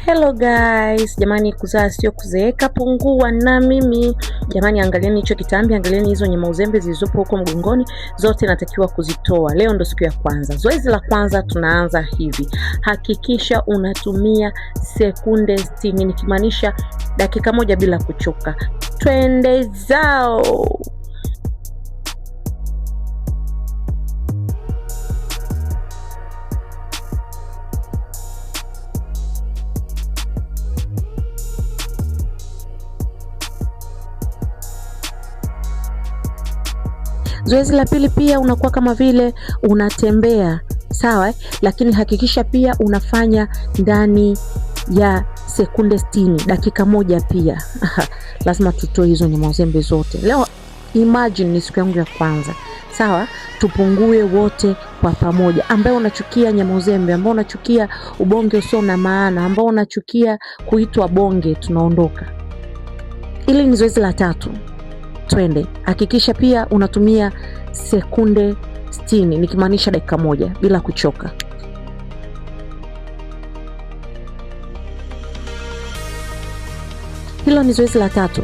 Hello guys, jamani kuzaa sio kuzeeka, pungua na mimi. Jamani angalieni hicho kitambi, angalieni hizo nyama uzembe zilizopo huko mgongoni, zote natakiwa kuzitoa. Leo ndo siku ya kwanza. Zoezi la kwanza tunaanza hivi. Hakikisha unatumia sekunde 60, nikimaanisha dakika moja bila kuchoka. Twende zao. Zoezi la pili pia unakuwa kama vile unatembea, sawa? Lakini hakikisha pia unafanya ndani ya sekunde 60, dakika moja pia. Lazima tutoe hizo nyama uzembe zote. Leo imagine ni siku yangu ya kwanza. Sawa? Tupungue wote kwa pamoja. Ambaye unachukia nyama uzembe, ambaye unachukia ubonge usio na maana, ambaye unachukia kuitwa bonge, tunaondoka. Ili ni zoezi la tatu. Twende. Hakikisha pia unatumia sekunde 60, nikimaanisha dakika moja bila kuchoka. Hilo ni zoezi la tatu.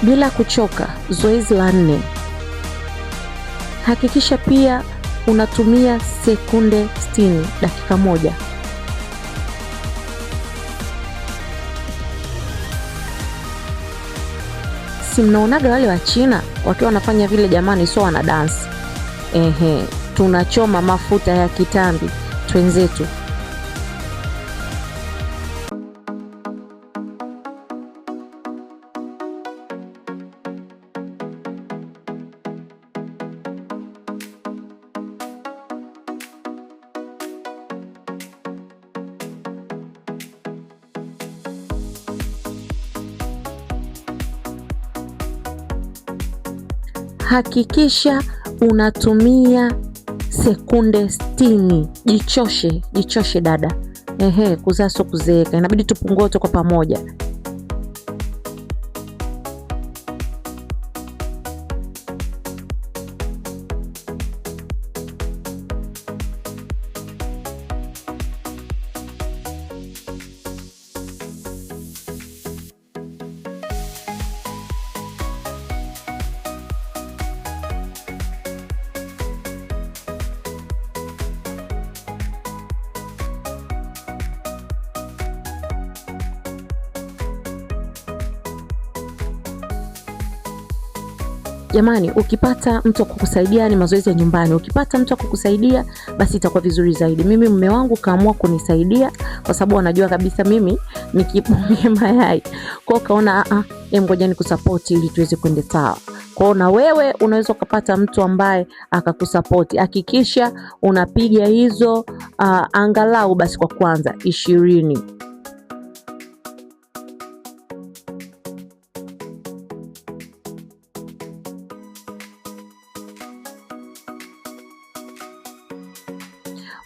Bila kuchoka, zoezi la 4. Hakikisha pia unatumia sekunde 60, dakika moja. Si mnaonaga wale wa China wakiwa wanafanya vile jamani, sio wana dance. Tunachoma mafuta ya kitambi twenzetu. Hakikisha unatumia sekunde 60. Jichoshe dada. Kuzaa sio kuzeeka. Inabidi tupungue kwa pamoja. Jamani, ukipata mtu wa kukusaidia, ni mazoezi ya nyumbani. Ukipata mtu wa kukusaidia, basi itakuwa vizuri zaidi. Mimi mume wangu kaamua kunisaidia kwa sababu anajua kabisa mimi ni kibonge mayai. Kwa kaona ngoja nikusupport ili tuweze kwenda sawa. Kwa na wewe unaweza kupata mtu ambaye akakusupport. Hakikisha unapiga hizo angalau basi kwa kwanza 20.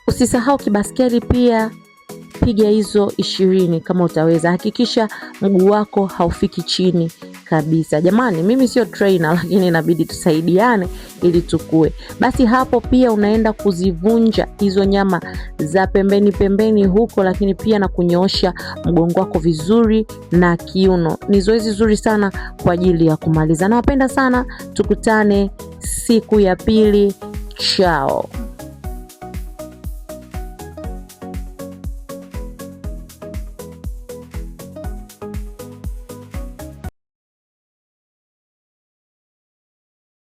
Usisahau kibaskeli pia, piga hizo 20 kama utaweza. Hakikisha mguu wako haufiki chini kabisa. Jamani, mimi sio trainer, lakini inabidi tusaidiane ili tukue. Basi hapo pia unaenda kuzivunja hizo nyama za pembeni huko, lakini pia na kunyoosha mgongo wako vizuri na kiuno. Ni zoezi zuri sana kwa ajili ya kumaliza. Nawapenda sana, tukutane siku ya pili. Ciao.